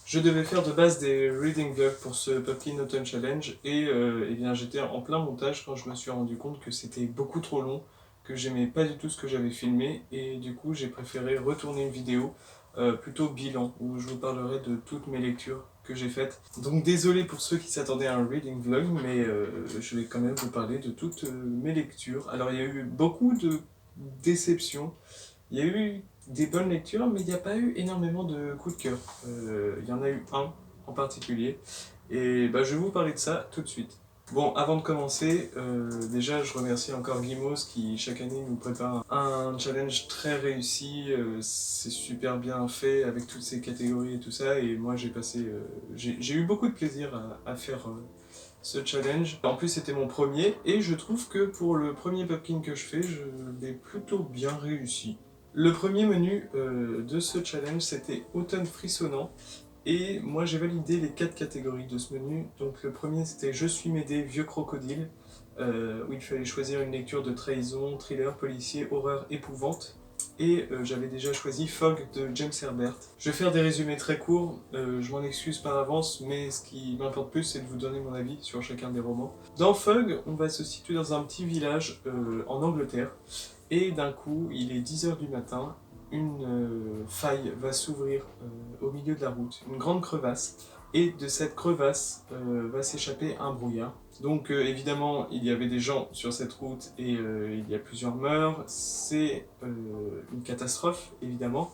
Je devais faire de base des reading vlogs pour ce Pumpkin Autumn Challenge et eh bien j'étais en plein montage quand je me suis rendu compte que c'était beaucoup trop long, que j'aimais pas du tout ce que j'avais filmé et du coup j'ai préféré retourner une vidéo plutôt bilan où je vous parlerai de toutes mes lectures que j'ai faites. Donc désolé pour ceux qui s'attendaient à un reading vlog mais je vais quand même vous parler de toutes mes lectures. Alors il y a eu beaucoup de déceptions. Il y a eu des bonnes lectures, mais il n'y a pas eu énormément de coups de cœur. Il y en a eu un en particulier, et bah, je vais vous parler de ça tout de suite. Bon, avant de commencer, déjà je remercie encore Guimauve qui chaque année nous prépare un challenge très réussi, c'est super bien fait avec toutes ces catégories et tout ça, et moi j'ai eu beaucoup de plaisir à faire ce challenge. En plus c'était mon premier, et je trouve que pour le premier Pumpkin que je fais, je l'ai plutôt bien réussi. Le premier menu de ce challenge, c'était Automne frissonnant. Et moi, j'ai validé les 4 catégories de ce menu. Donc le premier, c'était Je suis Médée, vieux crocodile, où il fallait choisir une lecture de trahison, thriller, policier, horreur, épouvante. Et j'avais déjà choisi Fog de James Herbert. Je vais faire des résumés très courts, je m'en excuse par avance, mais ce qui m'importe plus, c'est de vous donner mon avis sur chacun des romans. Dans Fog, on va se situer dans un petit village en Angleterre. Et d'un coup, il est 10 h du matin, une faille va s'ouvrir au milieu de la route, une grande crevasse, et de cette crevasse va s'échapper un brouillard. Donc évidemment, il y avait des gens sur cette route et il y a plusieurs morts, c'est une catastrophe évidemment.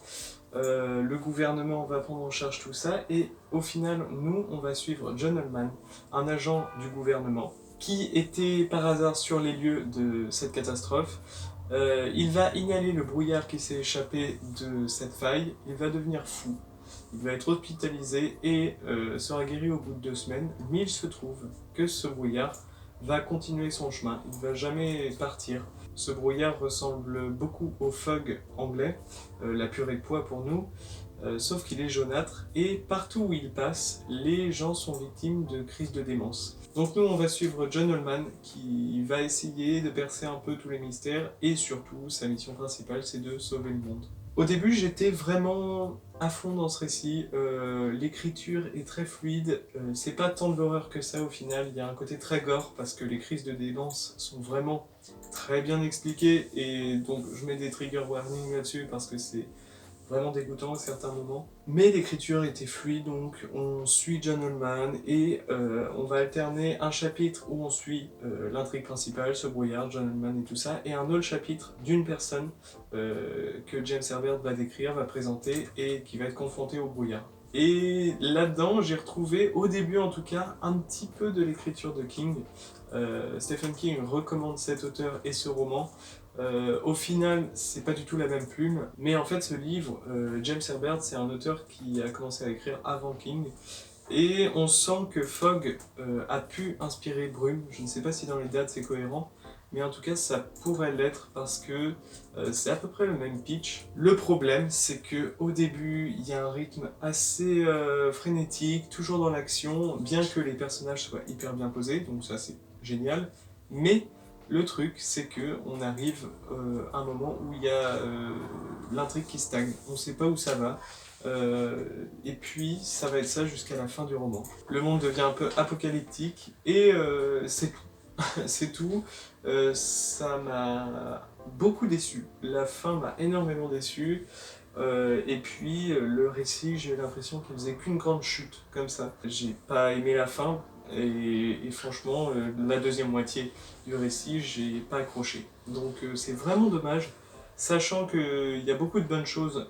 Le gouvernement va prendre en charge tout ça et au final, nous, on va suivre John Ullman, un agent du gouvernement, qui était par hasard sur les lieux de cette catastrophe. Il va inhaler le brouillard qui s'est échappé de cette faille, il va devenir fou, il va être hospitalisé et sera guéri au bout de 2 semaines, mais il se trouve que ce brouillard va continuer son chemin, il ne va jamais partir. Ce brouillard ressemble beaucoup au fog anglais, la purée de pois pour nous, sauf qu'il est jaunâtre et partout où il passe, les gens sont victimes de crises de démence. Donc nous on va suivre John Ullman qui va essayer de percer un peu tous les mystères et surtout sa mission principale c'est de sauver le monde. Au début j'étais vraiment à fond dans ce récit, l'écriture est très fluide, c'est pas tant de l'horreur que ça au final, il y a un côté très gore parce que les crises de démence sont vraiment très bien expliquées et donc je mets des trigger warnings là-dessus parce que c'est vraiment dégoûtant à certains moments. Mais l'écriture était fluide, donc on suit John Ullman et on va alterner un chapitre où on suit l'intrigue principale, ce brouillard, John Ullman et tout ça, et un autre chapitre d'une personne que James Herbert va décrire, va présenter et qui va être confrontée au brouillard. Et là-dedans, j'ai retrouvé, au début en tout cas, un petit peu de l'écriture de King. Stephen King recommande cet auteur et ce roman. Au final, c'est pas du tout la même plume, mais en fait, ce livre, James Herbert, c'est un auteur qui a commencé à écrire avant King, et on sent que Fogg a pu inspirer Brume. Je ne sais pas si dans les dates c'est cohérent, mais en tout cas, ça pourrait l'être parce que c'est à peu près le même pitch. Le problème, c'est que au début, il y a un rythme assez frénétique, toujours dans l'action, bien que les personnages soient hyper bien posés, donc ça c'est génial, mais le truc, c'est que on arrive à un moment où il y a l'intrigue qui stagne. On ne sait pas où ça va. Et puis, ça va être ça jusqu'à la fin du roman. Le monde devient un peu apocalyptique et c'est tout. C'est tout. Ça m'a beaucoup déçu. La fin m'a énormément déçu. Et puis, le récit, j'ai eu l'impression qu'il faisait qu'une grande chute, comme ça. J'ai pas aimé la fin, et franchement, la deuxième moitié du récit, j'ai pas accroché. Donc c'est vraiment dommage, sachant qu'il y a beaucoup de bonnes choses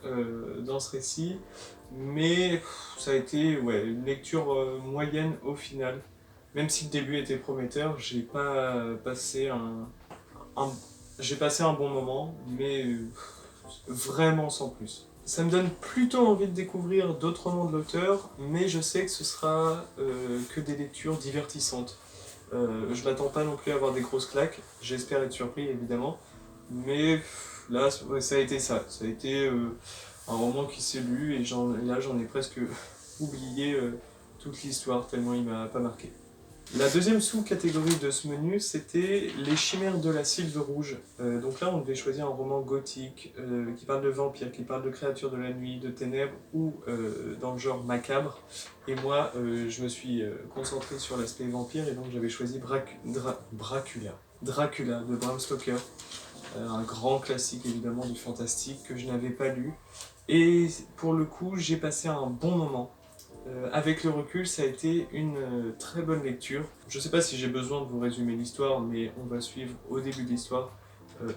dans ce récit, mais ça a été une lecture moyenne au final. Même si le début était prometteur, j'ai pas passé un- j'ai passé un bon moment, mais vraiment sans plus. Ça me donne plutôt envie de découvrir d'autres romans de l'auteur, mais je sais que ce sera que des lectures divertissantes. Je m'attends pas non plus à avoir des grosses claques, j'espère être surpris évidemment, mais là ça a été ça. Ça a été un roman qui s'est lu et là j'en ai presque oublié toute l'histoire tellement il m'a pas marqué. La deuxième sous-catégorie de ce menu, c'était les chimères de la Sylve Rouge. Donc là, on devait choisir un roman gothique qui parle de vampires, qui parle de créatures de la nuit, de ténèbres ou dans le genre macabre. Et moi, je me suis concentré sur l'aspect vampire et donc j'avais choisi Dracula de Bram Stoker. Un grand classique évidemment du fantastique que je n'avais pas lu. Et pour le coup, j'ai passé un bon moment. Avec le recul, ça a été une très bonne lecture. Je ne sais pas si j'ai besoin de vous résumer l'histoire, mais on va suivre au début de l'histoire,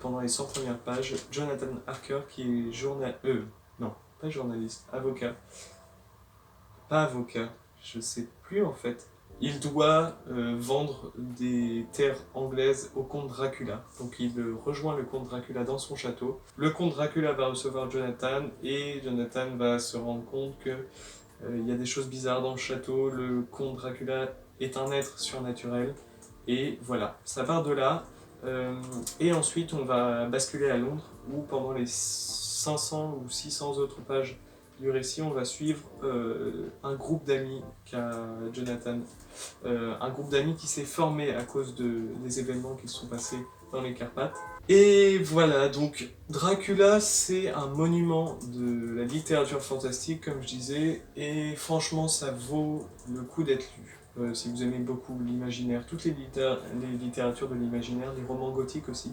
pendant les 100 premières pages, Jonathan Harker qui est non, pas journaliste, avocat. Pas avocat, je sais plus en fait. Il doit vendre des terres anglaises au comte Dracula. Donc il rejoint le comte Dracula dans son château. Le comte Dracula va recevoir Jonathan et Jonathan va se rendre compte que il y a des choses bizarres dans le château, le comte Dracula est un être surnaturel, et voilà, ça part de là. Et ensuite, on va basculer à Londres, où pendant les 500 ou 600 autres pages du récit, on va suivre un groupe d'amis qu'a Jonathan, un groupe d'amis qui s'est formé à cause des événements qui se sont passés dans les Carpates. Et voilà, donc Dracula, c'est un monument de la littérature fantastique, comme je disais, et franchement, ça vaut le coup d'être lu. Si vous aimez beaucoup l'imaginaire, toutes les littératures de l'imaginaire, les romans gothiques aussi,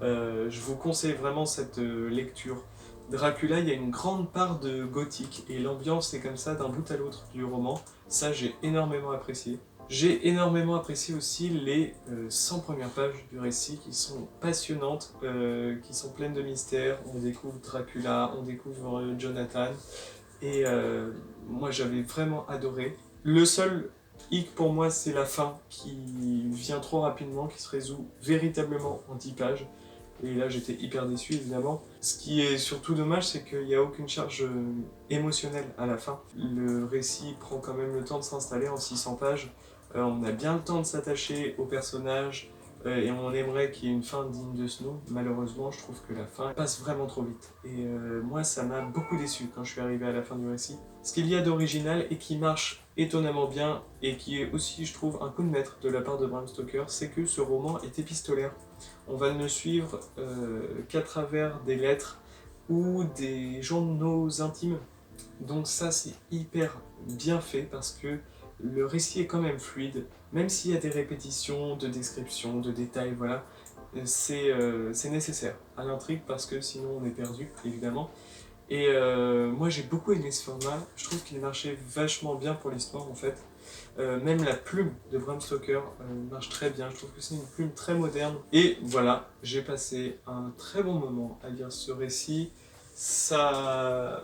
je vous conseille vraiment cette lecture. Dracula, il y a une grande part de gothique, et l'ambiance est comme ça d'un bout à l'autre du roman. Ça, j'ai énormément apprécié. J'ai énormément apprécié aussi les 100 premières pages du récit qui sont passionnantes, qui sont pleines de mystères. On découvre Dracula, on découvre Jonathan, et moi j'avais vraiment adoré. Le seul hic pour moi, c'est la fin qui vient trop rapidement, qui se résout véritablement en 10 pages. Et là, j'étais hyper déçu, évidemment. Ce qui est surtout dommage, c'est qu'il n'y a aucune charge émotionnelle à la fin. Le récit prend quand même le temps de s'installer en 600 pages. On a bien le temps de s'attacher au personnage, et on aimerait qu'il y ait une fin digne de ce nom. Malheureusement, je trouve que la fin passe vraiment trop vite. Et moi, ça m'a beaucoup déçu quand je suis arrivé à la fin du récit. Ce qu'il y a d'original et qui marche étonnamment bien, et qui est aussi, je trouve, un coup de maître de la part de Bram Stoker, c'est que ce roman est épistolaire. On va ne suivre qu'à travers des lettres ou des journaux intimes. Donc ça, c'est hyper bien fait parce que le récit est quand même fluide, même s'il y a des répétitions de descriptions, de détails, voilà. C'est nécessaire à l'intrigue parce que sinon on est perdu, évidemment. Et moi j'ai beaucoup aimé ce format, je trouve qu'il marchait vachement bien pour l'histoire en fait. Même la plume de Bram Stoker marche très bien, je trouve que c'est une plume très moderne. Et voilà, j'ai passé un très bon moment à lire ce récit. Ça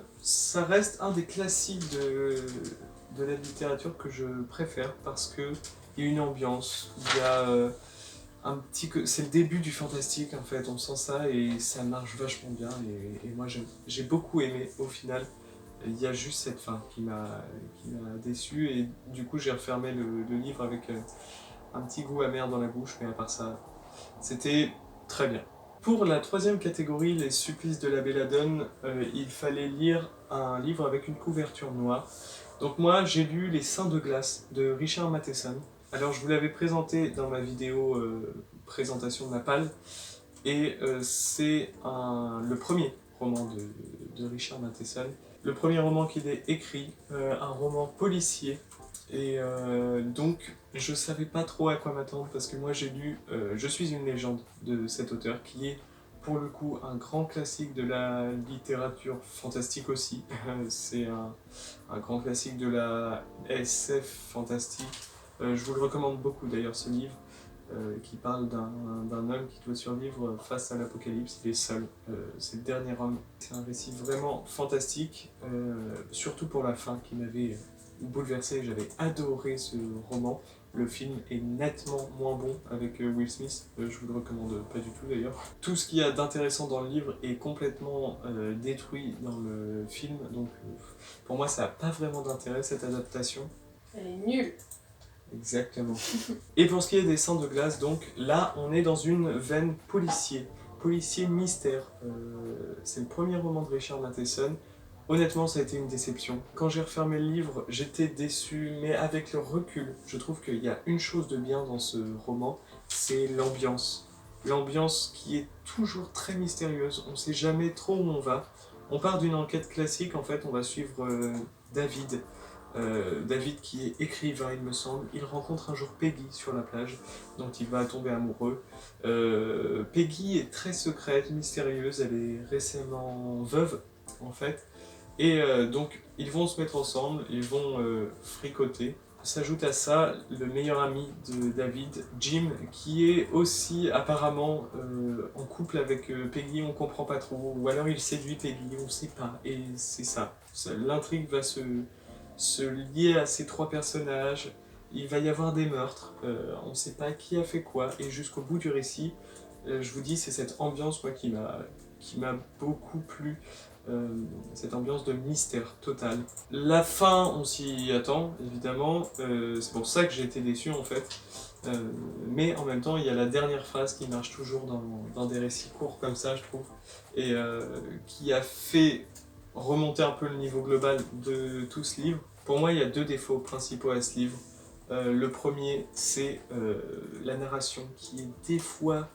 reste un des classiques de la littérature que je préfère parce qu'il y a une ambiance, il y a c'est le début du fantastique en fait, on sent ça et ça marche vachement bien et moi j'ai beaucoup aimé au final. Il y a juste cette fin qui m'a déçu et du coup j'ai refermé le livre avec un petit goût amer dans la bouche, mais à part ça, c'était très bien. Pour la troisième catégorie, les supplices de la Belladone, il fallait lire un livre avec une couverture noire. Donc moi j'ai lu Les Saints de glace de Richard Matheson. Alors je vous l'avais présenté dans ma vidéo présentation de ma palle, et c'est le premier roman de Richard Matheson. Le premier roman qu'il ait écrit, un roman policier, et donc je savais pas trop à quoi m'attendre parce que moi j'ai lu Je suis une légende de cet auteur qui est pour le coup un grand classique de la littérature fantastique aussi. C'est un grand classique de la SF fantastique. Je vous le recommande beaucoup d'ailleurs ce livre. Qui parle d'un homme qui doit survivre face à l'apocalypse. Il est seul, c'est le dernier homme. C'est un récit vraiment fantastique, surtout pour la fin qui m'avait bouleversé. J'avais adoré ce roman. Le film est nettement moins bon avec Will Smith, je vous le recommande pas du tout d'ailleurs. Tout ce qu'il y a d'intéressant dans le livre est complètement détruit dans le film, donc pour moi ça n'a pas vraiment d'intérêt cette adaptation. Elle est nulle. Exactement. Et pour ce qui est des Saints de glace, donc là on est dans une veine policier mystère. C'est le premier roman de Richard Matheson. Honnêtement, ça a été une déception. Quand j'ai refermé le livre, j'étais déçu, mais avec le recul, je trouve qu'il y a une chose de bien dans ce roman, c'est l'ambiance. L'ambiance qui est toujours très mystérieuse, on ne sait jamais trop où on va. On part d'une enquête classique, en fait, on va suivre David. David qui est écrivain, il me semble. Il rencontre un jour Peggy sur la plage, dont il va tomber amoureux. Peggy est très secrète, mystérieuse, elle est récemment veuve, en fait. Et donc, ils vont se mettre ensemble, ils vont fricoter. S'ajoute à ça le meilleur ami de David, Jim, qui est aussi apparemment en couple avec Peggy, on comprend pas trop, ou alors il séduit Peggy, on sait pas, et c'est ça. L'intrigue va se lier à ces trois personnages, il va y avoir des meurtres, on sait pas qui a fait quoi, et jusqu'au bout du récit, je vous dis, c'est cette ambiance moi, qui m'a beaucoup plu. Cette ambiance de mystère total. La fin, on s'y attend, évidemment, c'est pour ça que j'ai été déçu en fait. Mais en même temps, il y a la dernière phrase qui marche toujours dans des récits courts comme ça, je trouve, et qui a fait remonter un peu le niveau global de tout ce livre. Pour moi, il y a deux défauts principaux à ce livre. Le premier, c'est la narration qui est des fois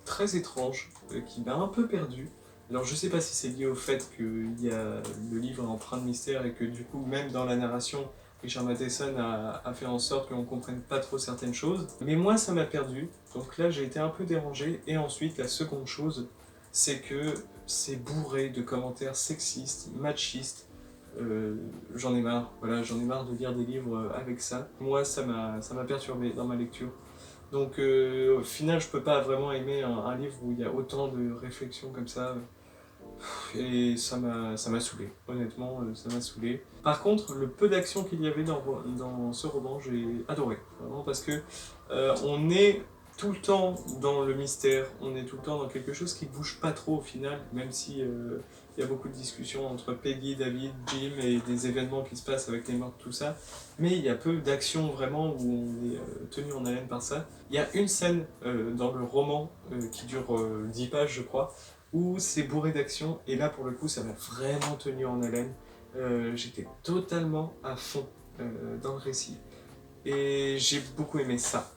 très étrange, qui m'a un peu perdu. Alors je sais pas si c'est lié au fait que le livre est empreint de mystère et que du coup même dans la narration, Richard Matheson a fait en sorte qu'on comprenne pas trop certaines choses. Mais moi ça m'a perdu, donc là j'ai été un peu dérangé. Et ensuite la seconde chose, c'est que c'est bourré de commentaires sexistes, machistes. J'en ai marre, voilà, j'en ai marre de lire des livres avec ça. Moi ça m'a perturbé dans ma lecture. Donc au final, je peux pas vraiment aimer un livre où il y a autant de réflexions comme ça. Et ça m'a saoulé, honnêtement, ça m'a saoulé. Par contre, le peu d'action qu'il y avait dans ce roman, j'ai adoré. Vraiment parce que on est tout le temps dans le mystère, on est tout le temps dans quelque chose qui bouge pas trop au final, même si il y a beaucoup de discussions entre Peggy, David, Jim et des événements qui se passent avec les morts, tout ça. Mais il y a peu d'action vraiment où on est tenu en haleine par ça. Il y a une scène dans le roman qui dure 10 pages, je crois, où c'est bourré d'action, et là pour le coup ça m'a vraiment tenu en haleine. J'étais totalement à fond dans le récit, et j'ai beaucoup aimé ça.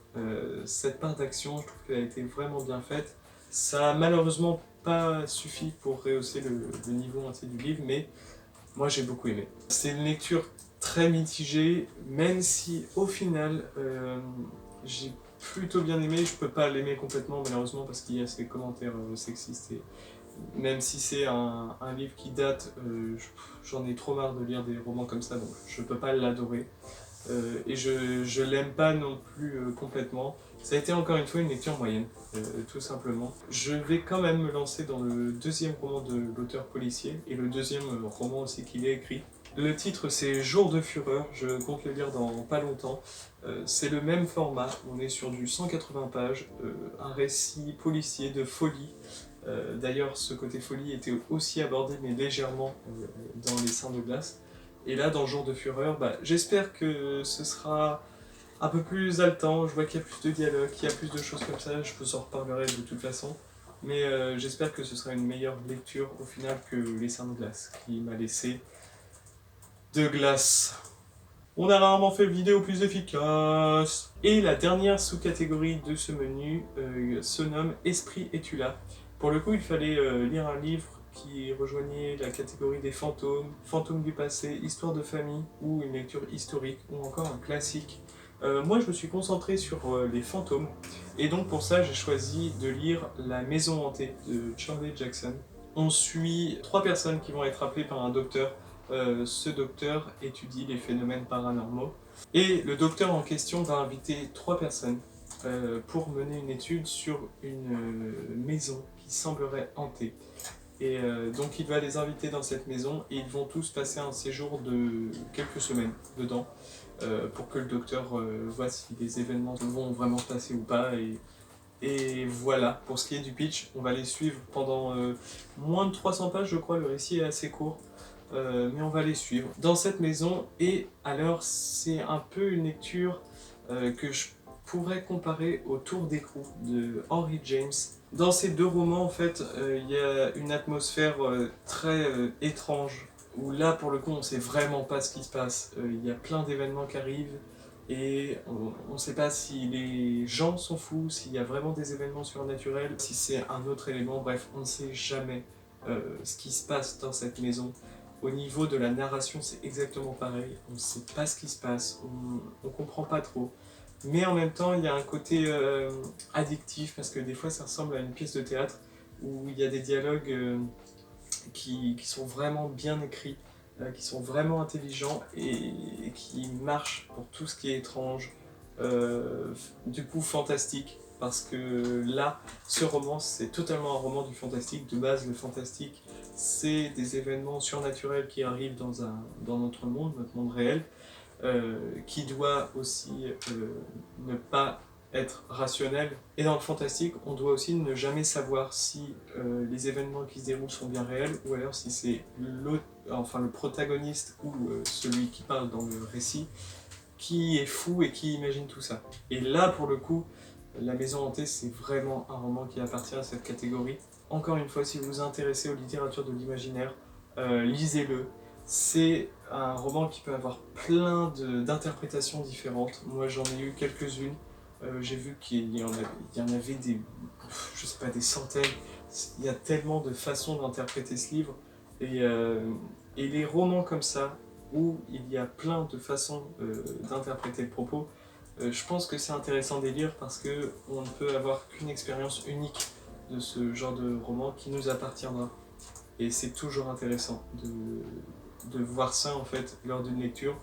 Cette part d'action, je trouve qu'elle a été vraiment bien faite. Ça a malheureusement pas suffi pour rehausser le niveau entier du livre, mais moi j'ai beaucoup aimé. C'est une lecture très mitigée, même si au final j'ai plutôt bien aimé. Je peux pas l'aimer complètement malheureusement parce qu'il y a ces commentaires sexistes, et même si c'est un livre qui date, j'en ai trop marre de lire des romans comme ça, donc je peux pas l'adorer. Et je l'aime pas non plus complètement. Ça a été encore une fois une lecture moyenne, tout simplement. Je vais quand même me lancer dans le deuxième roman de l'auteur policier, et le deuxième roman aussi qu'il a écrit. Le titre c'est Jour de fureur, je compte le lire dans pas longtemps. C'est le même format, on est sur du 180 pages, un récit policier de folie. D'ailleurs, ce côté folie était aussi abordé, mais légèrement, dans Les Seins de glace. Et là, dans Jour de fureur, j'espère que ce sera un peu plus haletant. Je vois qu'il y a plus de dialogue, qu'il y a plus de choses comme ça. Je vous en reparlerai de toute façon. Mais j'espère que ce sera une meilleure lecture au final que Les Seins de glace, qui m'a laissé de glace. On a rarement fait vidéo plus efficace. Et la dernière sous-catégorie de ce menu se nomme Esprit es-tu là. Pour le coup, il fallait lire un livre qui rejoignait la catégorie des fantômes, fantômes du passé, histoire de famille, ou une lecture historique, ou encore un classique. Moi, je me suis concentré sur les fantômes, et donc pour ça, j'ai choisi de lire La Maison hantée de Shirley Jackson. On suit trois personnes qui vont être appelées par un docteur. Ce docteur étudie les phénomènes paranormaux, et le docteur en question va inviter trois personnes pour mener une étude sur une maison qui semblerait hantée. Et donc il va les inviter dans cette maison, et ils vont tous passer un séjour de quelques semaines dedans pour que le docteur voit si les événements vont vraiment se passer ou pas. Et voilà, pour ce qui est du pitch, on va les suivre pendant moins de 300 pages, je crois, le récit est assez court. Mais on va les suivre dans cette maison. Et alors c'est un peu une lecture que je pourrais comparer au Tour d'écrou de Henry James. Dans ces deux romans en fait il y a une atmosphère très étrange où là pour le coup on sait vraiment pas ce qui se passe. Il y a plein d'événements qui arrivent et on ne sait pas si les gens sont fous, s'il y a vraiment des événements surnaturels, si c'est un autre élément, bref, on ne sait jamais ce qui se passe dans cette maison. Au niveau de la narration, c'est exactement pareil, on ne sait pas ce qui se passe, on comprend pas trop. Mais en même temps, il y a un côté addictif, parce que des fois ça ressemble à une pièce de théâtre où il y a des dialogues qui sont vraiment bien écrits, qui sont vraiment intelligents et qui marchent pour tout ce qui est étrange, du coup fantastique. Parce que là, ce roman, c'est totalement un roman du fantastique. De base, le fantastique, c'est des événements surnaturels qui arrivent dans notre monde réel, qui doit aussi ne pas être rationnel. Et dans le fantastique, on doit aussi ne jamais savoir si les événements qui se déroulent sont bien réels ou alors si c'est le protagoniste ou celui qui parle dans le récit qui est fou et qui imagine tout ça. Et là, pour le coup, La Maison Hantée, c'est vraiment un roman qui appartient à cette catégorie. Encore une fois, si vous vous intéressez aux littératures de l'imaginaire, lisez-le. C'est un roman qui peut avoir plein d'interprétations différentes. Moi, j'en ai eu quelques-unes. J'ai vu qu'il y en avait je sais pas, des centaines. Il y a tellement de façons d'interpréter ce livre. Et, euh, et les romans comme ça, où il y a plein de façons d'interpréter le propos, je pense que c'est intéressant de les lire parce qu'on ne peut avoir qu'une expérience unique de ce genre de roman qui nous appartiendra. Et c'est toujours intéressant de voir ça en fait lors d'une lecture.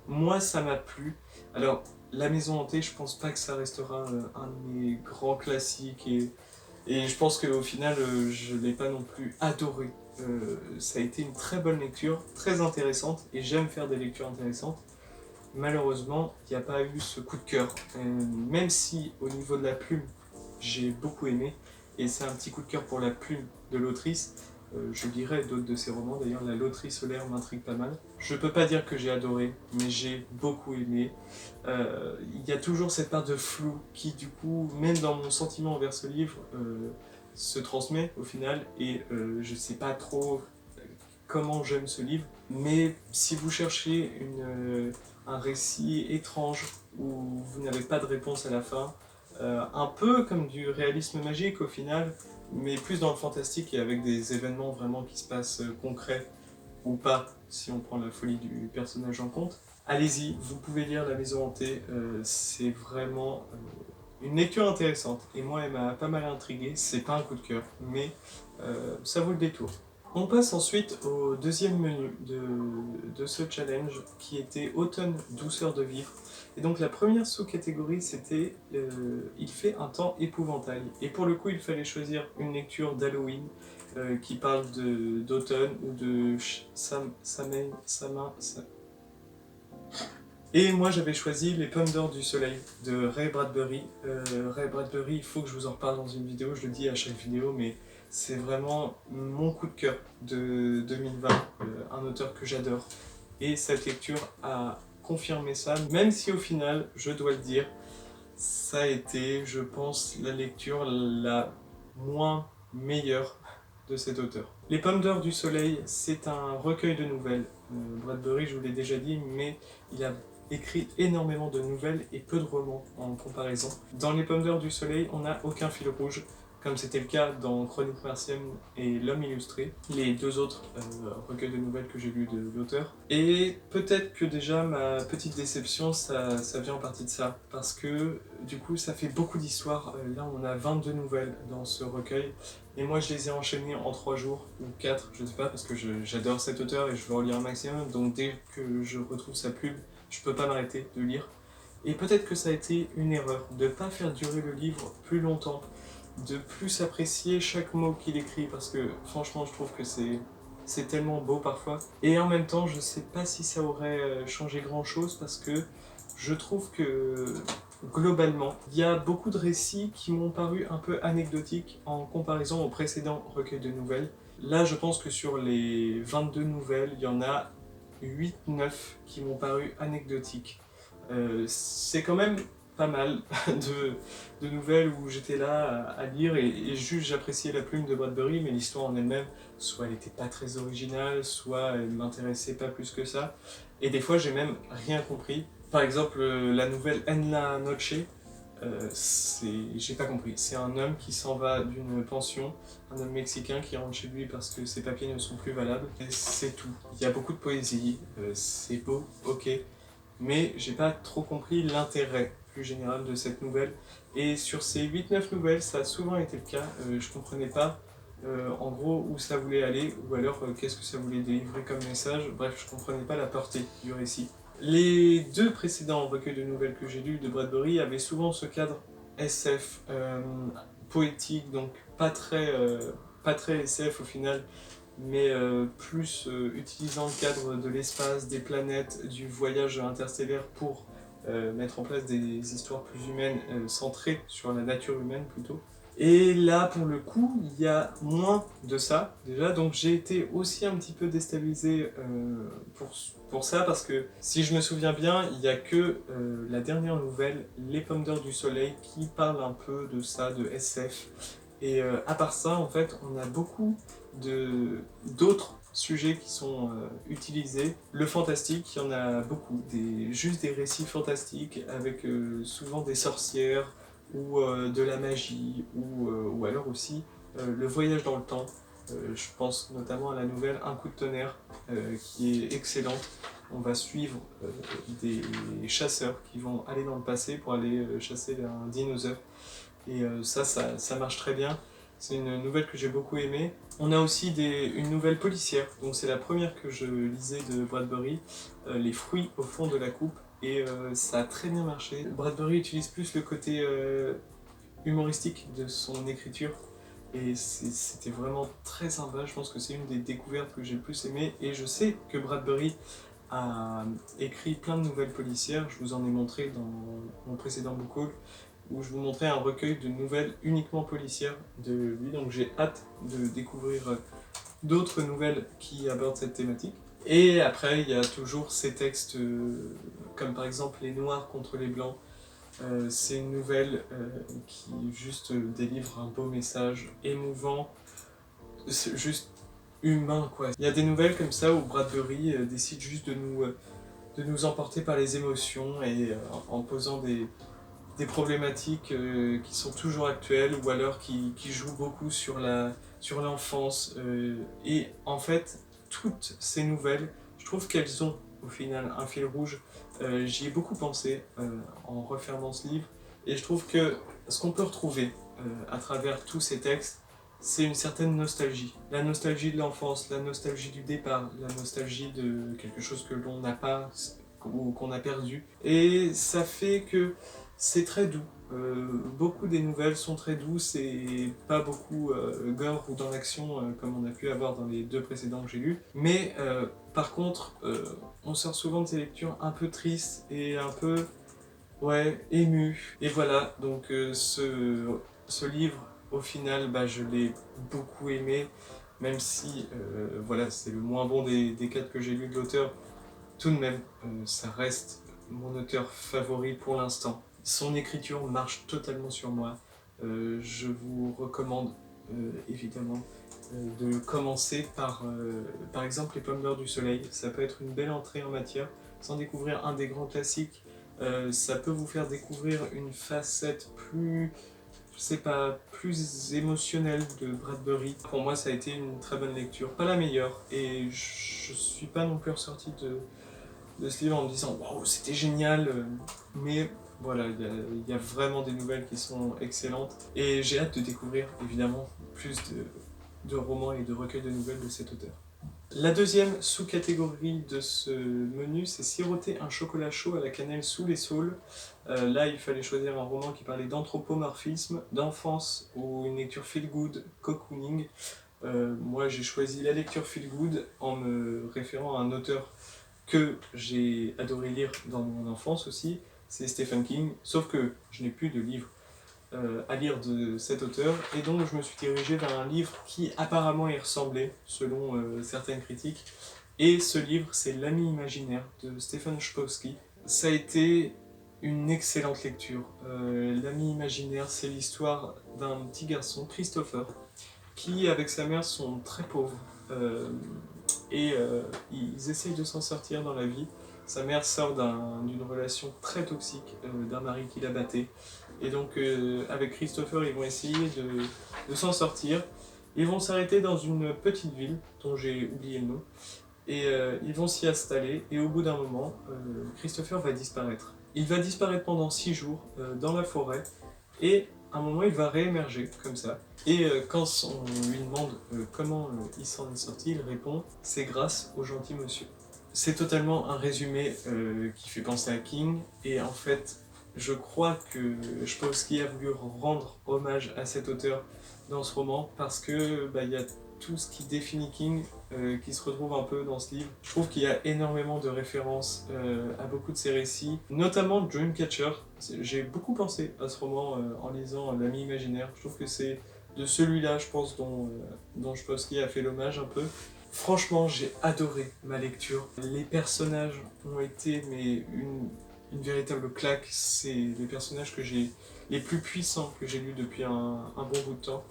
Moi, ça m'a plu. Alors, La Maison Hantée, je pense pas que ça restera un de mes grands classiques et je pense qu'au final, je l'ai pas non plus adoré. Ça a été une très bonne lecture, très intéressante et j'aime faire des lectures intéressantes. Malheureusement, il n'y a pas eu ce coup de cœur. Même si au niveau de la plume, j'ai beaucoup aimé, et c'est un petit coup de cœur pour la plume de l'autrice. Je lirai d'autres de ses romans, d'ailleurs La Loterie solaire m'intrigue pas mal. Je peux pas dire que j'ai adoré, mais j'ai beaucoup aimé. Il y a toujours cette part de flou qui du coup, même dans mon sentiment envers ce livre, se transmet au final, et je sais pas trop comment j'aime ce livre, mais si vous cherchez un récit étrange où vous n'avez pas de réponse à la fin, un peu comme du réalisme magique au final, mais plus dans le fantastique et avec des événements vraiment qui se passent concrets ou pas, si on prend la folie du personnage en compte. Allez-y, vous pouvez lire La Maison Hantée, c'est vraiment une lecture intéressante. Et moi, elle m'a pas mal intrigué, c'est pas un coup de cœur, mais ça vaut le détour. On passe ensuite au deuxième menu de ce challenge qui était Automne, douceur de vivre. Et donc la première sous-catégorie c'était Il fait un temps épouvantail. Et pour le coup il fallait choisir une lecture d'Halloween qui parle d'automne ou de Et moi j'avais choisi Les Pommes d'Or du Soleil de Ray Bradbury. Ray Bradbury, il faut que je vous en reparle dans une vidéo, je le dis à chaque vidéo, mais c'est vraiment mon coup de cœur de 2020, un auteur que j'adore. Et cette lecture a confirmé ça, même si au final, je dois le dire, ça a été, je pense, la lecture la moins meilleure de cet auteur. Les Pommes d'Or du Soleil, c'est un recueil de nouvelles. Bradbury, je vous l'ai déjà dit, mais il a écrit énormément de nouvelles et peu de romans en comparaison. Dans Les Pommes d'Or du Soleil, on n'a aucun fil rouge, comme c'était le cas dans Chroniques martiennes et L'Homme illustré, les deux autres recueils de nouvelles que j'ai lus de l'auteur. Et peut-être que déjà ma petite déception, ça vient en partie de ça, parce que du coup ça fait beaucoup d'histoires. Là on a 22 nouvelles dans ce recueil, et moi je les ai enchaînées en 3 jours, ou 4, je sais pas, parce que j'adore cet auteur et je veux en lire un maximum, donc dès que je retrouve sa pub, je peux pas m'arrêter de lire. Et peut-être que ça a été une erreur, de ne pas faire durer le livre plus longtemps, de plus apprécier chaque mot qu'il écrit, parce que franchement je trouve que c'est tellement beau parfois. Et en même temps, je sais pas si ça aurait changé grand chose, parce que je trouve que globalement, il y a beaucoup de récits qui m'ont paru un peu anecdotiques en comparaison au précédent recueil de nouvelles. Là, je pense que sur les 22 nouvelles, il y en a 8-9 qui m'ont paru anecdotiques. C'est quand même pas mal de nouvelles où j'étais là à lire et juste j'appréciais la plume de Bradbury, mais l'histoire en elle-même, soit elle n'était pas très originale, soit elle m'intéressait pas plus que ça. Et des fois, j'ai même rien compris. Par exemple, la nouvelle En la Noche, j'ai pas compris. C'est un homme qui s'en va d'une pension, un homme mexicain qui rentre chez lui parce que ses papiers ne sont plus valables. Et c'est tout. Il y a beaucoup de poésie, c'est beau, ok, mais j'ai pas trop compris l'intérêt plus général de cette nouvelle. Et sur ces 8-9 nouvelles, ça a souvent été le cas. Je comprenais pas en gros où ça voulait aller, ou alors qu'est-ce que ça voulait délivrer comme message. Bref, je comprenais pas la portée du récit. Les deux précédents recueils de nouvelles que j'ai lus de Bradbury avaient souvent ce cadre SF poétique, donc pas très SF au final, mais plus utilisant le cadre de l'espace, des planètes, du voyage interstellaire pour mettre en place des histoires plus humaines, centrées sur la nature humaine plutôt. Et là, pour le coup, il y a moins de ça, déjà, donc j'ai été aussi un petit peu déstabilisé pour ça, parce que si je me souviens bien, il n'y a que la dernière nouvelle, Les Pommes d'Or du Soleil, qui parle un peu de ça, de SF. Et à part ça, en fait, on a beaucoup d'autres sujets qui sont utilisés. Le fantastique, il y en a beaucoup, juste des récits fantastiques avec souvent des sorcières ou de la magie ou alors aussi le voyage dans le temps. Je pense notamment à la nouvelle Un coup de tonnerre qui est excellente. On va suivre des chasseurs qui vont aller dans le passé pour aller chasser un dinosaure. Et ça marche très bien. C'est une nouvelle que j'ai beaucoup aimée. On a aussi une nouvelle policière, donc c'est la première que je lisais de Bradbury, Les fruits au fond de la coupe, et ça a très bien marché. Bradbury utilise plus le côté humoristique de son écriture, et c'était vraiment très sympa. Je pense que c'est une des découvertes que j'ai le plus aimé, et je sais que Bradbury a écrit plein de nouvelles policières. Je vous en ai montré dans mon précédent book haul, où je vous montrais un recueil de nouvelles uniquement policières de lui, donc j'ai hâte de découvrir d'autres nouvelles qui abordent cette thématique. Et après, il y a toujours ces textes, comme par exemple Les Noirs contre les Blancs. C'est une nouvelle qui juste délivre un beau message émouvant, c'est juste humain quoi. Il y a des nouvelles comme ça où Bradbury décide juste de nous emporter par les émotions et en posant des problématiques qui sont toujours actuelles ou alors qui jouent beaucoup sur l'enfance. Et en fait, toutes ces nouvelles, je trouve qu'elles ont au final un fil rouge. J'y ai beaucoup pensé en refermant ce livre et je trouve que ce qu'on peut retrouver à travers tous ces textes, c'est une certaine nostalgie. La nostalgie de l'enfance, la nostalgie du départ, la nostalgie de quelque chose que l'on n'a pas ou qu'on a perdu. Et ça fait que c'est très doux. Beaucoup des nouvelles sont très douces et pas beaucoup gore ou dans l'action comme on a pu avoir dans les deux précédents que j'ai lus. Mais par contre, on sort souvent de ces lectures un peu tristes et un peu ouais, ému. Et voilà, donc ce livre, au final, bah, je l'ai beaucoup aimé, même si voilà, c'est le moins bon des quatre que j'ai lus de l'auteur. Tout de même, ça reste mon auteur favori pour l'instant. Son écriture marche totalement sur moi. Je vous recommande évidemment de commencer par exemple Les Pommes d'Or du Soleil. Ça peut être une belle entrée en matière, sans découvrir un des grands classiques. Ça peut vous faire découvrir une facette plus, je sais pas, plus émotionnelle de Bradbury. Pour moi, ça a été une très bonne lecture. Pas la meilleure, et je suis pas non plus ressorti de ce livre en me disant waouh, c'était génial, mais voilà, il y a vraiment des nouvelles qui sont excellentes et j'ai hâte de découvrir évidemment plus de romans et de recueils de nouvelles de cet auteur. La deuxième sous-catégorie de ce menu, c'est siroter un chocolat chaud à la cannelle sous les saules. Là, il fallait choisir un roman qui parlait d'anthropomorphisme, d'enfance ou une lecture feel-good, cocooning. Moi, j'ai choisi la lecture feel-good en me référant à un auteur que j'ai adoré lire dans mon enfance aussi, c'est Stephen King, sauf que je n'ai plus de livre à lire de cet auteur, et donc je me suis dirigé vers un livre qui apparemment y ressemblait, selon certaines critiques, et ce livre c'est L'ami imaginaire de Stephen Chbosky. Ça a été Une excellente lecture. L'ami imaginaire, c'est l'histoire d'un petit garçon, Christopher, qui avec sa mère sont très pauvres. Ils essayent de s'en sortir dans la vie. Sa mère sort d'une relation très toxique d'un mari qui la battait. Et donc avec Christopher, ils vont essayer de s'en sortir. Ils vont s'arrêter dans une petite ville dont j'ai oublié le nom. Et ils vont s'y installer. Et au bout d'un moment, Christopher va disparaître. Il va disparaître pendant 6 jours dans la forêt. Et à un moment, il va réémerger comme ça. Et quand on lui demande comment il s'en est sorti, il répond « c'est grâce au gentil monsieur ». C'est totalement un résumé qui fait penser à King. Et en fait, je crois que Sapkowski a voulu rendre hommage à cet auteur dans ce roman parce que y a tout ce qui définit King qui se retrouve un peu dans ce livre. Je trouve qu'il y a énormément de références à beaucoup de ses récits, notamment Dreamcatcher. J'ai beaucoup pensé à ce roman en lisant L'ami imaginaire. Je trouve que c'est de celui-là, je pense, dont Sapkowski a fait l'hommage un peu. Franchement, j'ai adoré ma lecture. Les personnages ont été une véritable claque. C'est les personnages les plus puissants que j'ai lus depuis un bon bout de temps.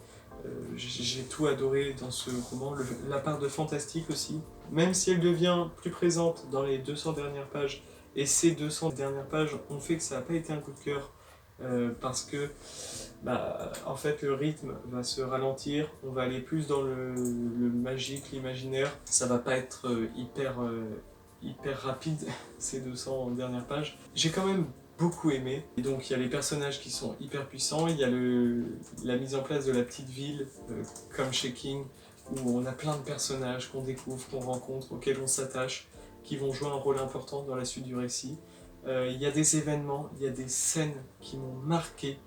J'ai tout adoré dans ce roman, la part de fantastique aussi, même si elle devient plus présente dans les 200 dernières pages, et ces 200 dernières pages ont fait que ça n'a pas été un coup de cœur, parce que en fait le rythme va se ralentir, on va aller plus dans le magique, l'imaginaire, ça va pas être hyper rapide ces 200 dernières pages. J'ai quand même beaucoup aimé. Et donc il y a les personnages qui sont hyper puissants, il y a la mise en place de la petite ville, comme chez King, où on a plein de personnages qu'on découvre, qu'on rencontre, auxquels on s'attache, qui vont jouer un rôle important dans la suite du récit. Il y a des événements, il y a des scènes qui m'ont marqué,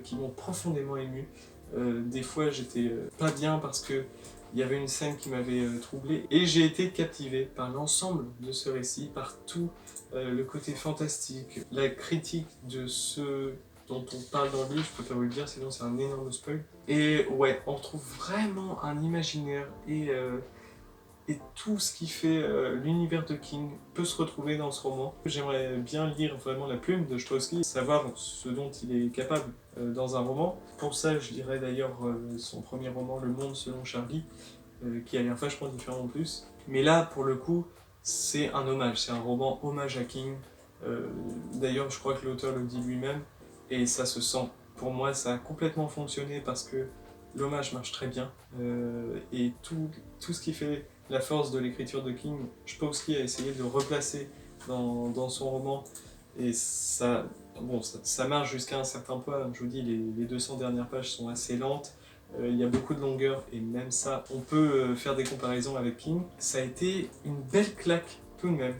qui m'ont profondément ému. Des fois j'étais pas bien parce que il y avait une scène qui m'avait troublé et j'ai été captivé par l'ensemble de ce récit, par tout le côté fantastique, la critique de ce dont on parle dans le livre, je peux pas vous le dire sinon c'est un énorme spoil. Et ouais, on retrouve vraiment un imaginaire et tout ce qui fait l'univers de King peut se retrouver dans ce roman. J'aimerais bien lire vraiment la plume de Sapkowski, savoir ce dont il est capable dans un roman. Pour ça, je dirais d'ailleurs son premier roman, Le Monde selon Charlie, qui a l'air vachement différent en plus. Mais là, pour le coup, c'est un hommage, c'est un roman hommage à King. D'ailleurs, je crois que l'auteur le dit lui-même, et ça se sent. Pour moi, ça a complètement fonctionné parce que l'hommage marche très bien, et tout ce qui fait la force de l'écriture de King, Sapkowski a essayé de replacer dans son roman, et ça marche jusqu'à un certain point. Je vous dis, les 200 dernières pages sont assez lentes, il y a beaucoup de longueur, et même ça, on peut faire des comparaisons avec King. Ça a été une belle claque tout de même.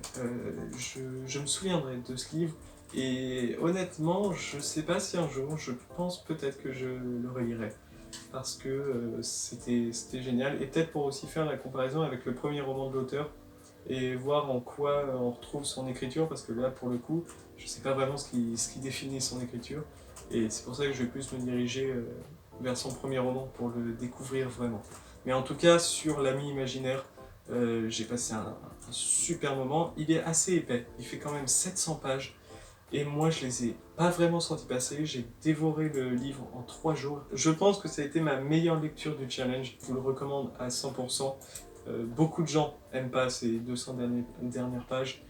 Je me souviendrai de ce livre, et honnêtement, je sais pas si un jour, je pense peut-être que je le relirai. Parce que c'était génial, et peut-être pour aussi faire la comparaison avec le premier roman de l'auteur, et voir en quoi on retrouve son écriture, parce que là, pour le coup, je sais pas vraiment ce qui définit son écriture, et c'est pour ça que je vais plus me diriger vers son premier roman pour le découvrir vraiment. Mais en tout cas, sur L'ami imaginaire, j'ai passé un super moment. Il est assez épais, il fait quand même 700 pages, et moi je les ai pas vraiment sentis passer, j'ai dévoré le livre en 3 jours. Je pense que ça a été ma meilleure lecture du challenge, je vous le recommande à 100%. Beaucoup de gens aiment pas ces 200 dernières pages,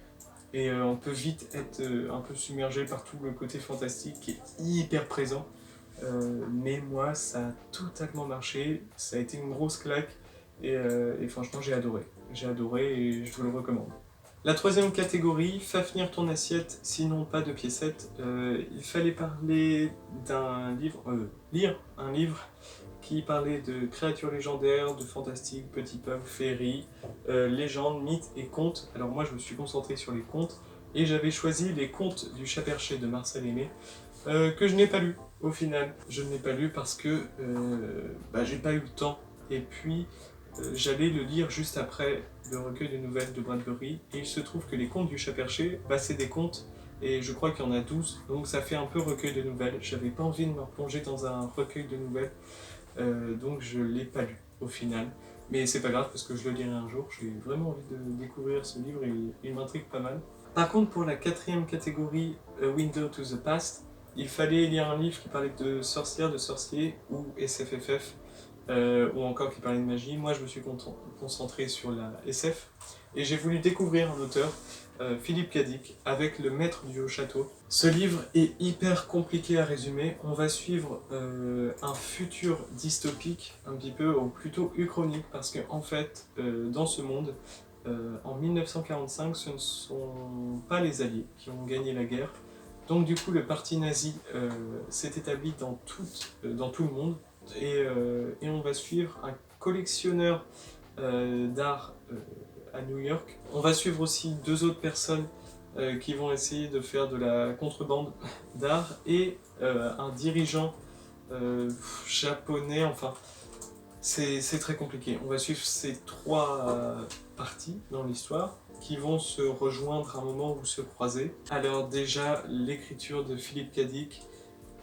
et on peut vite être un peu submergé par tout le côté fantastique qui est hyper présent. Mais moi ça a totalement marché, ça a été une grosse claque, et franchement j'ai adoré. J'ai adoré et je vous le recommande. La troisième catégorie, Fafnir ton assiette, sinon pas de piécettes. Il fallait parler d'un livre, lire un livre qui parlait de créatures légendaires, de fantastique, petits peuples, féeries, légendes, mythes et contes. Alors moi je me suis concentré sur les contes, et j'avais choisi les contes du chat perché de Marcel Aimé, que je n'ai pas lu au final. Je ne l'ai pas lu parce que j'ai pas eu le temps, et puis j'allais le lire juste après le recueil de nouvelles de Bradbury, et il se trouve que les contes du chat perché, c'est des contes, et je crois qu'il y en a 12, donc ça fait un peu recueil de nouvelles. J'avais pas envie de me replonger dans un recueil de nouvelles, donc je l'ai pas lu au final. Mais c'est pas grave parce que je le lirai un jour, j'ai vraiment envie de découvrir ce livre et il m'intrigue pas mal. Par contre, pour la quatrième catégorie, A Window to the Past, il fallait lire un livre qui parlait de sorcières, de sorciers, ou SFFF, ou encore qui parlait de magie. Moi, je me suis concentré sur la SF, et j'ai voulu découvrir un auteur, Philippe Cadic, avec Le Maître du Haut Château. Ce livre est hyper compliqué à résumer. On va suivre un futur dystopique, un petit peu, ou plutôt uchronique, parce qu'en fait, dans ce monde, en 1945, ce ne sont pas les Alliés qui ont gagné la guerre. Donc du coup, le parti nazi s'est établi dans tout le monde, et on va suivre un collectionneur d'art à New York. On va suivre aussi deux autres personnes qui vont essayer de faire de la contrebande d'art, et un dirigeant japonais, enfin, c'est très compliqué. On va suivre ces trois parties dans l'histoire qui vont se rejoindre à un moment ou se croiser. Alors déjà, l'écriture de Philippe Cadic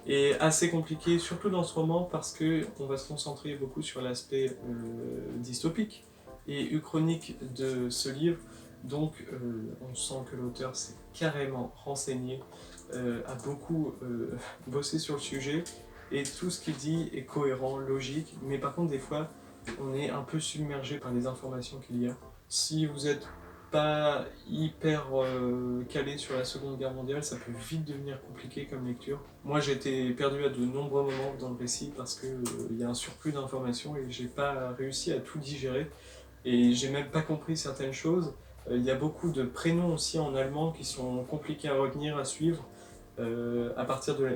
est assez compliquée, surtout dans ce roman, parce qu'on va se concentrer beaucoup sur l'aspect dystopique et uchronique de ce livre. Donc on sent que l'auteur s'est carrément renseigné, a beaucoup bossé sur le sujet, et tout ce qu'il dit est cohérent, logique, mais par contre des fois on est un peu submergé par les informations qu'il y a. Si vous êtes pas hyper calé sur la Seconde Guerre mondiale, ça peut vite devenir compliqué comme lecture. Moi j'ai été perdu à de nombreux moments dans le récit parce que il y a un surplus d'informations et j'ai pas réussi à tout digérer, et j'ai même pas compris certaines choses. Il y a beaucoup de prénoms aussi en allemand qui sont compliqués à retenir, à suivre. À partir de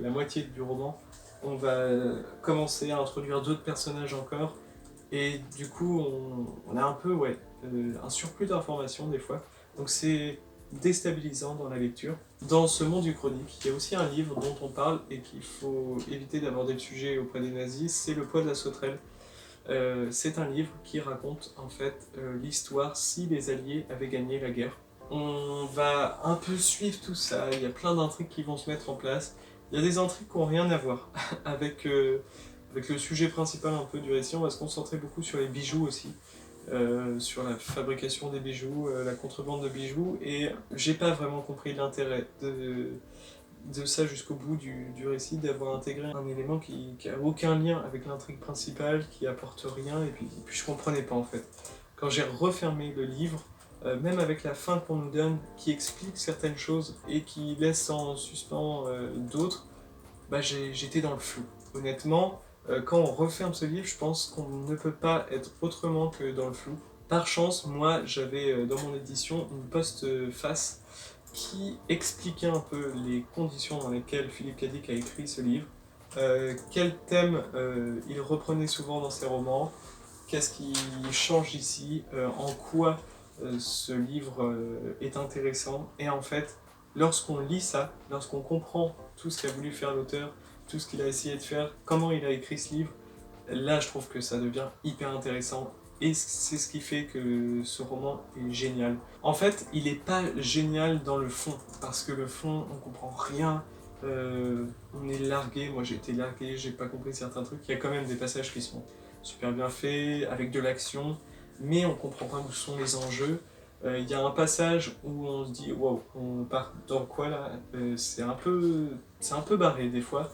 la moitié du roman, on va commencer à introduire d'autres personnages encore, et du coup on a un peu un surplus d'informations des fois, donc c'est déstabilisant dans la lecture. Dans ce monde du chronique, il y a aussi un livre dont on parle et qu'il faut éviter d'aborder le sujet auprès des nazis, c'est Le Poids de la Sauterelle. C'est un livre qui raconte en fait l'histoire si les Alliés avaient gagné la guerre. On va un peu suivre tout ça, il y a plein d'intrigues qui vont se mettre en place. Il y a des intrigues qui n'ont rien à voir avec le sujet principal un peu du récit. On va se concentrer beaucoup sur les bijoux aussi, sur la fabrication des bijoux, la contrebande de bijoux, et j'ai pas vraiment compris l'intérêt de ça jusqu'au bout du récit, d'avoir intégré un élément qui a aucun lien avec l'intrigue principale, qui apporte rien, et puis je comprenais pas en fait. Quand j'ai refermé le livre, même avec la fin qu'on nous donne, qui explique certaines choses et qui laisse en suspens d'autres, bah j'étais dans le flou. Honnêtement, quand on referme ce livre, je pense qu'on ne peut pas être autrement que dans le flou. Par chance, moi, j'avais dans mon édition une postface qui expliquait un peu les conditions dans lesquelles Philippe Cadic a écrit ce livre, quel thème il reprenait souvent dans ses romans, qu'est-ce qui change ici, en quoi ce livre est intéressant. Et en fait, lorsqu'on lit ça, lorsqu'on comprend tout ce qu'a voulu faire l'auteur, tout ce qu'il a essayé de faire, comment il a écrit ce livre, là je trouve que ça devient hyper intéressant. Et c'est ce qui fait que ce roman est génial. En fait, il n'est pas génial dans le fond, parce que le fond, on comprend rien, on est largué, moi j'ai été largué, j'ai pas compris certains trucs. Il y a quand même des passages qui sont super bien faits, avec de l'action, mais on comprend pas où sont les enjeux. Il y a un passage où on se dit wow, on part dans quoi là, c'est un peu barré des fois.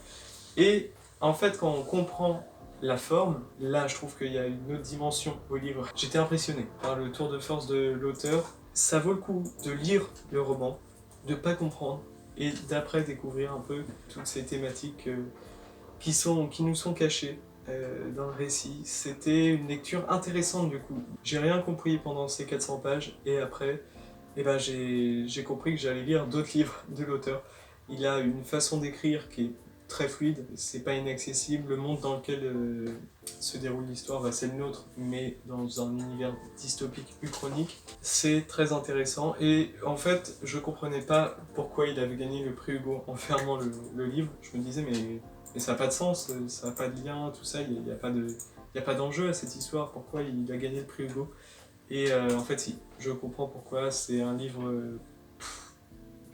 Et en fait, quand on comprend la forme, là je trouve qu'il y a une autre dimension au livre. J'étais impressionné par le tour de force de l'auteur. Ça vaut le coup de lire le roman, de pas comprendre, et d'après découvrir un peu toutes ces thématiques qui nous sont cachées dans le récit. C'était une lecture intéressante du coup. J'ai rien compris pendant ces 400 pages, et après, j'ai compris que j'allais lire d'autres livres de l'auteur. Il a une façon d'écrire qui est très fluide, c'est pas inaccessible. Le monde dans lequel se déroule l'histoire, c'est le nôtre, mais dans un univers dystopique uchronique. C'est très intéressant, et en fait, je comprenais pas pourquoi il avait gagné le prix Hugo en fermant le livre. Je me disais, mais ça n'a pas de sens, ça n'a pas de lien, tout ça, il n'y a pas d'enjeu à cette histoire, pourquoi il a gagné le prix Hugo. Et en fait, si, je comprends pourquoi, c'est un livre...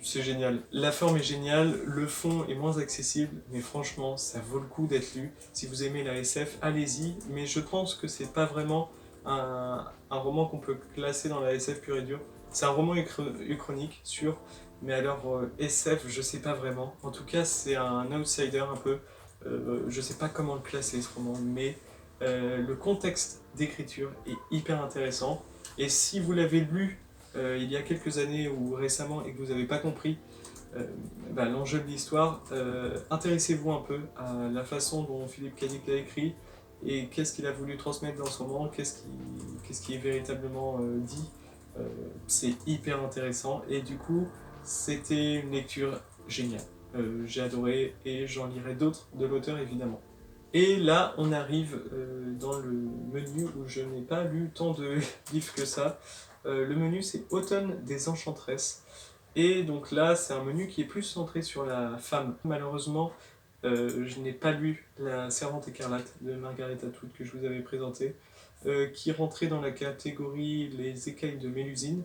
c'est génial. La forme est géniale, le fond est moins accessible, mais franchement, ça vaut le coup d'être lu. Si vous aimez la SF, allez-y, mais je pense que c'est pas vraiment un roman qu'on peut classer dans la SF pure et dure. C'est un roman uchronique sur, mais alors SF, je sais pas vraiment. En tout cas, c'est un outsider un peu. Je sais pas comment le classer ce roman, mais le contexte d'écriture est hyper intéressant. Et si vous l'avez lu il y a quelques années ou récemment et que vous n'avez pas compris l'enjeu de l'histoire, intéressez-vous un peu à la façon dont Philippe K. Dick l'a écrit et qu'est-ce qu'il a voulu transmettre dans ce roman, qu'est-ce qui est véritablement dit. C'est hyper intéressant et du coup c'était une lecture géniale. J'ai adoré et j'en lirai d'autres de l'auteur évidemment. Et là on arrive dans le menu où je n'ai pas lu tant de livres que ça. Le menu c'est Automne des Enchantresses. Et donc là, c'est un menu qui est plus centré sur la femme. Malheureusement, je n'ai pas lu La Servante écarlate de Margaret Atwood que je vous avais présenté, qui rentrait dans la catégorie Les écailles de Mélusine.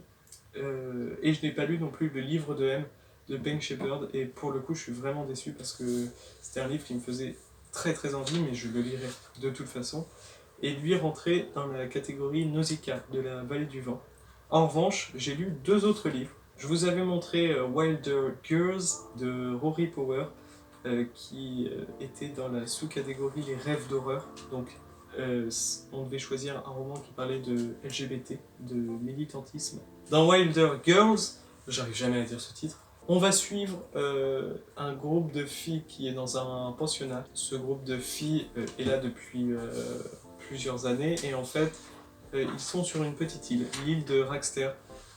Et je n'ai pas lu non plus Le Livre de M de Ben Shepherd. Et pour le coup, je suis vraiment déçu parce que c'était un livre qui me faisait très très envie, mais je le lirai de toute façon. Et lui rentrait dans la catégorie Nausicaa de La Vallée du Vent. En revanche, j'ai lu deux autres livres. Je vous avais montré Wilder Girls de Rory Power, qui était dans la sous-catégorie Les rêves d'horreur. Donc on devait choisir un roman qui parlait de LGBT, de militantisme. Dans Wilder Girls, j'arrive jamais à dire ce titre, on va suivre un groupe de filles qui est dans un pensionnat. Ce groupe de filles est là depuis plusieurs années et en fait ils sont sur une petite île, l'île de Raxter,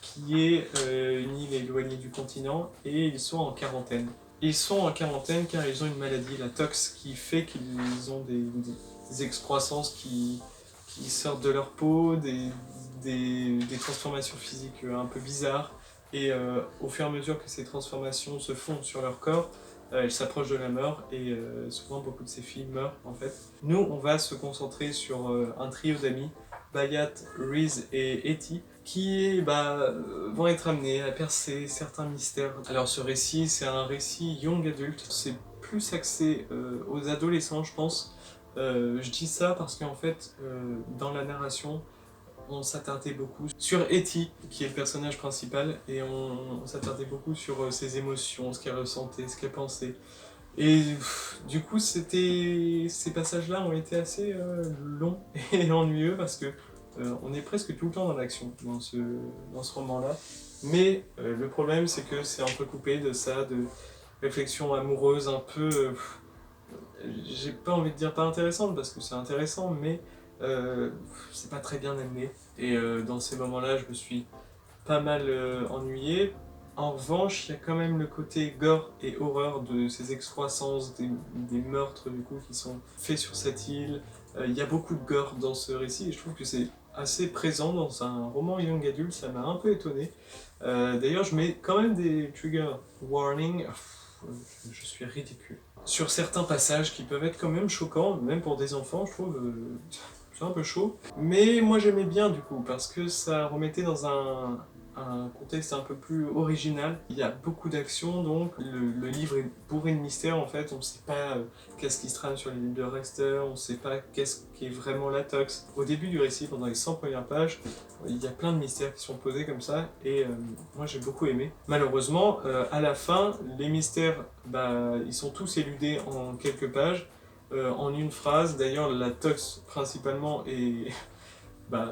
qui est une île éloignée du continent, et ils sont en quarantaine. Ils sont en quarantaine car ils ont une maladie, la tox, qui fait qu'ils ont des excroissances qui sortent de leur peau, des transformations physiques un peu bizarres, et au fur et à mesure que ces transformations se font sur leur corps, elles s'approchent de la mort, et souvent beaucoup de ces filles meurent en fait. Nous, on va se concentrer sur un trio d'amis, Bayat, Reese et Etty, qui vont être amenés à percer certains mystères. Alors ce récit, c'est un récit young adulte, c'est plus axé aux adolescents je pense. Je dis ça parce qu'en fait, dans la narration, on s'attardait beaucoup sur Etty, qui est le personnage principal, et on s'attardait beaucoup sur ses émotions, ce qu'elle ressentait, ce qu'elle pensait. Et du coup, ces passages-là ont été assez longs et ennuyeux parce que on est presque tout le temps dans l'action dans ce roman-là. Mais le problème, c'est que c'est entrecoupé de ça, de réflexions amoureuses un peu... j'ai pas envie de dire pas intéressantes parce que c'est intéressant, mais c'est pas très bien amené. Et dans ces moments-là, je me suis pas mal ennuyé. En revanche, il y a quand même le côté gore et horreur de ces excroissances, des meurtres du coup qui sont faits sur cette île. Il y a beaucoup de gore dans ce récit et je trouve que c'est assez présent dans un roman young adult, ça m'a un peu étonné. D'ailleurs, je mets quand même des trigger warnings. Je suis ridicule. Sur certains passages qui peuvent être quand même choquants, même pour des enfants, je trouve. C'est un peu chaud. Mais moi j'aimais bien du coup, parce que ça remettait dans un contexte un peu plus original. Il y a beaucoup d'action, donc le livre est bourré de mystères en fait. On ne sait pas qu'est-ce qui se trame sur l'île de Rester, on ne sait pas qu'est-ce qui est vraiment la tox. Au début du récit, pendant les 100 premières pages, il y a plein de mystères qui sont posés comme ça, et moi j'ai beaucoup aimé. Malheureusement, à la fin, les mystères, ils sont tous éludés en quelques pages. En une phrase, d'ailleurs la tox principalement est...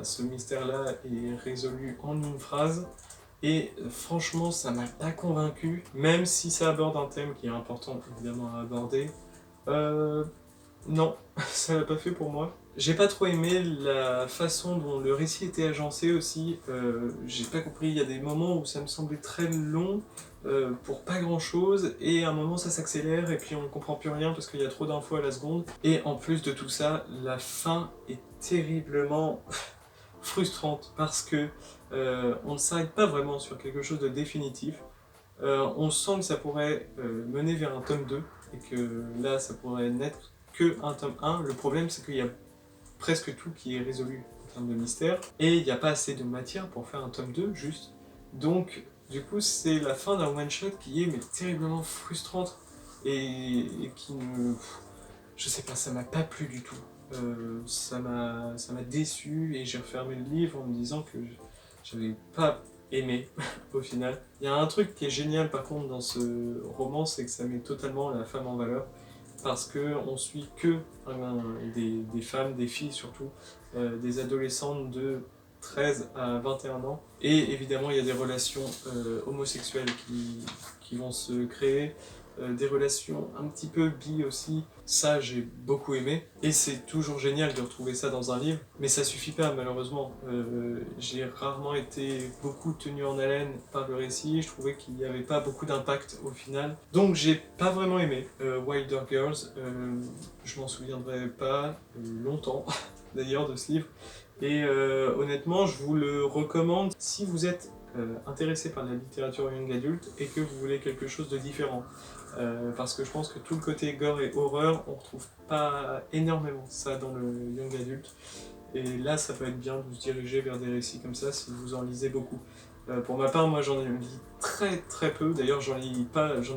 ce mystère-là est résolu en une phrase, et franchement ça m'a pas convaincu, même si ça aborde un thème qui est important évidemment à aborder. Non, ça l'a pas fait pour moi. J'ai pas trop aimé la façon dont le récit était agencé aussi. J'ai pas compris, il y a des moments où ça me semblait très long pour pas grand chose, et à un moment ça s'accélère et puis on ne comprend plus rien parce qu'il y a trop d'infos à la seconde. Et en plus de tout ça, la fin est terriblement frustrante parce que on ne s'arrête pas vraiment sur quelque chose de définitif. On sent que ça pourrait mener vers un tome 2 et que là ça pourrait n'être que un tome 1. Le problème c'est qu'il y a presque tout qui est résolu en termes de mystère, et il n'y a pas assez de matière pour faire un tome 2 juste. Donc du coup c'est la fin d'un one-shot qui est mais terriblement frustrante et qui ne... Je sais pas, ça m'a pas plu du tout. Ça m'a déçu et j'ai refermé le livre en me disant que j'avais pas aimé au final. Il y a un truc qui est génial par contre dans ce roman, c'est que ça met totalement la femme en valeur. Parce qu'on suit que des femmes, des filles surtout, des adolescentes de 13 à 21 ans. Et évidemment, il y a des relations homosexuelles qui vont se créer, des relations un petit peu bi aussi. Ça, j'ai beaucoup aimé. Et c'est toujours génial de retrouver ça dans un livre. Mais ça suffit pas, malheureusement. J'ai rarement été beaucoup tenu en haleine par le récit. Je trouvais qu'il n'y avait pas beaucoup d'impact au final. Donc, j'ai pas vraiment aimé Wilder Girls. Je m'en souviendrai pas longtemps, d'ailleurs, de ce livre. Et honnêtement, je vous le recommande si vous êtes intéressé par la littérature young adulte et que vous voulez quelque chose de différent. Parce que je pense que tout le côté gore et horreur, on retrouve pas énormément ça dans le young adulte. Et là, ça peut être bien de se diriger vers des récits comme ça si vous en lisez beaucoup. Pour ma part, moi j'en lis très peu, d'ailleurs j'en ai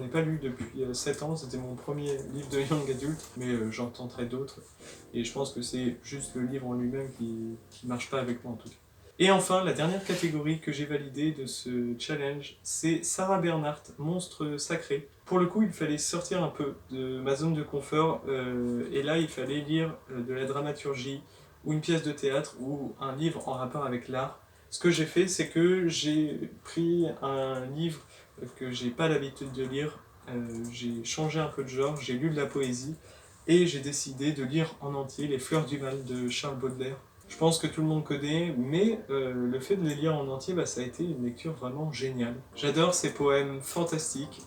pas lu depuis 7 ans, c'était mon premier livre de young adulte, mais j'en tenterai d'autres, et je pense que c'est juste le livre en lui-même qui marche pas avec moi en tout cas. Et enfin, la dernière catégorie que j'ai validée de ce challenge, c'est Sarah Bernhardt, Monstre sacré. Pour le coup, il fallait sortir un peu de ma zone de confort, et là il fallait lire de la dramaturgie, ou une pièce de théâtre, ou un livre en rapport avec l'art. Ce que j'ai fait, c'est que j'ai pris un livre que j'ai pas l'habitude de lire, j'ai changé un peu de genre, j'ai lu de la poésie, et j'ai décidé de lire en entier Les Fleurs du Mal de Charles Baudelaire. Je pense que tout le monde connaît, mais le fait de les lire en entier, ça a été une lecture vraiment géniale. J'adore ces poèmes fantastiques,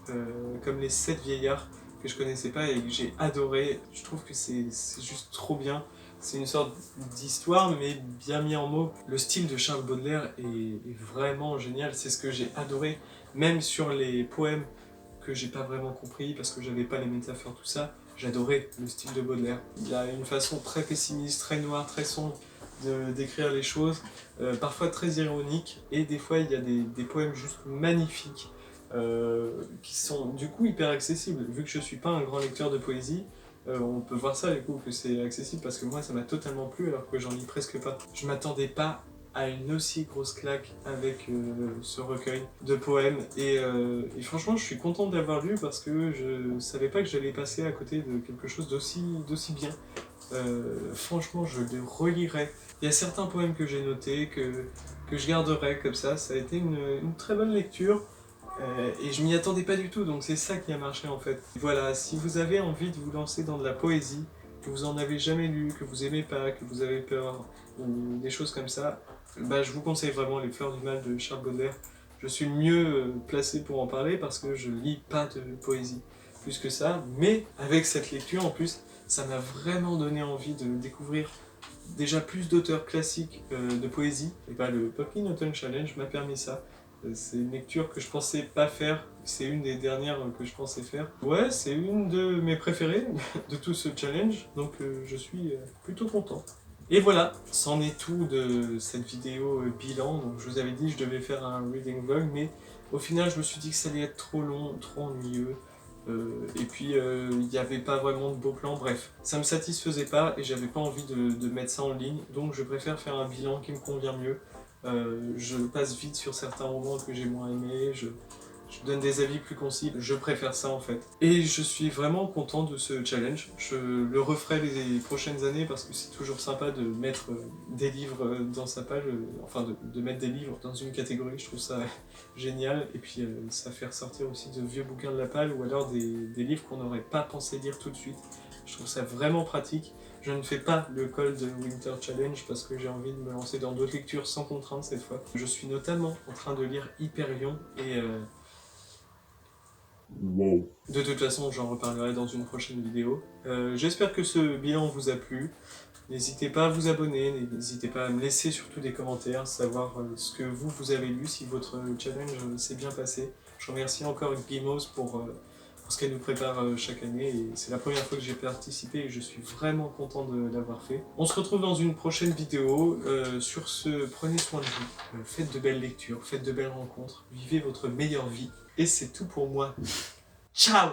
comme Les Sept Vieillards, que je connaissais pas et que j'ai adoré. Je trouve que c'est juste trop bien. C'est une sorte d'histoire, mais bien mis en mots. Le style de Charles Baudelaire est vraiment génial, c'est ce que j'ai adoré. Même sur les poèmes que j'ai pas vraiment compris, parce que j'avais pas les métaphores, tout ça, j'adorais le style de Baudelaire. Il a une façon très pessimiste, très noire, très sombre de décrire les choses, parfois très ironique, et des fois il y a des poèmes juste magnifiques, qui sont du coup hyper accessibles. Vu que je suis pas un grand lecteur de poésie, on peut voir ça du coup que c'est accessible parce que moi ça m'a totalement plu alors que j'en lis presque pas. Je m'attendais pas à une aussi grosse claque avec ce recueil de poèmes et franchement je suis content de l'avoir lu parce que je savais pas que j'allais passer à côté de quelque chose d'aussi bien. Franchement je le relirai. Il y a certains poèmes que j'ai notés, que je garderai comme ça a été une très bonne lecture. Et je m'y attendais pas du tout, donc c'est ça qui a marché en fait. Voilà, si vous avez envie de vous lancer dans de la poésie, que vous en avez jamais lu, que vous aimez pas, que vous avez peur, ou des choses comme ça, je vous conseille vraiment Les Fleurs du Mal de Charles Baudelaire. Je suis le mieux placé pour en parler parce que je lis pas de poésie plus que ça, mais avec cette lecture en plus, ça m'a vraiment donné envie de découvrir déjà plus d'auteurs classiques de poésie. Et le Pumpkin Autumn Challenge m'a permis ça. C'est une lecture que je pensais pas faire, c'est une des dernières que je pensais faire. Ouais, c'est une de mes préférées de tout ce challenge, donc je suis plutôt content. Et voilà, c'en est tout de cette vidéo bilan. Donc je vous avais dit que je devais faire un reading vlog, mais au final je me suis dit que ça allait être trop long, trop ennuyeux. Et puis il n'y avait pas vraiment de beaux plans, bref. Ça me satisfaisait pas et j'avais pas envie de mettre ça en ligne, donc je préfère faire un bilan qui me convient mieux. Je passe vite sur certains romans que j'ai moins aimés, je donne des avis plus concis, je préfère ça en fait. Et je suis vraiment content de ce challenge, je le referai les prochaines années parce que c'est toujours sympa de mettre des livres dans sa page, enfin de mettre des livres dans une catégorie, je trouve ça génial. Et puis ça fait ressortir aussi de vieux bouquins de la palle ou alors des livres qu'on n'aurait pas pensé lire tout de suite. Je trouve ça vraiment pratique. Je ne fais pas le Cold Winter Challenge parce que j'ai envie de me lancer dans d'autres lectures sans contrainte cette fois. Je suis notamment en train de lire Hyperion et wow. De toute façon, j'en reparlerai dans une prochaine vidéo. J'espère que ce bilan vous a plu. N'hésitez pas à vous abonner, n'hésitez pas à me laisser surtout des commentaires, savoir ce que vous avez lu, si votre challenge s'est bien passé. Je remercie encore Gimos pour ce qu'elle nous prépare chaque année et c'est la première fois que j'ai participé et je suis vraiment content de l'avoir fait. On se retrouve dans une prochaine vidéo. Sur ce, prenez soin de vous, faites de belles lectures, faites de belles rencontres, vivez votre meilleure vie et c'est tout pour moi. Ciao!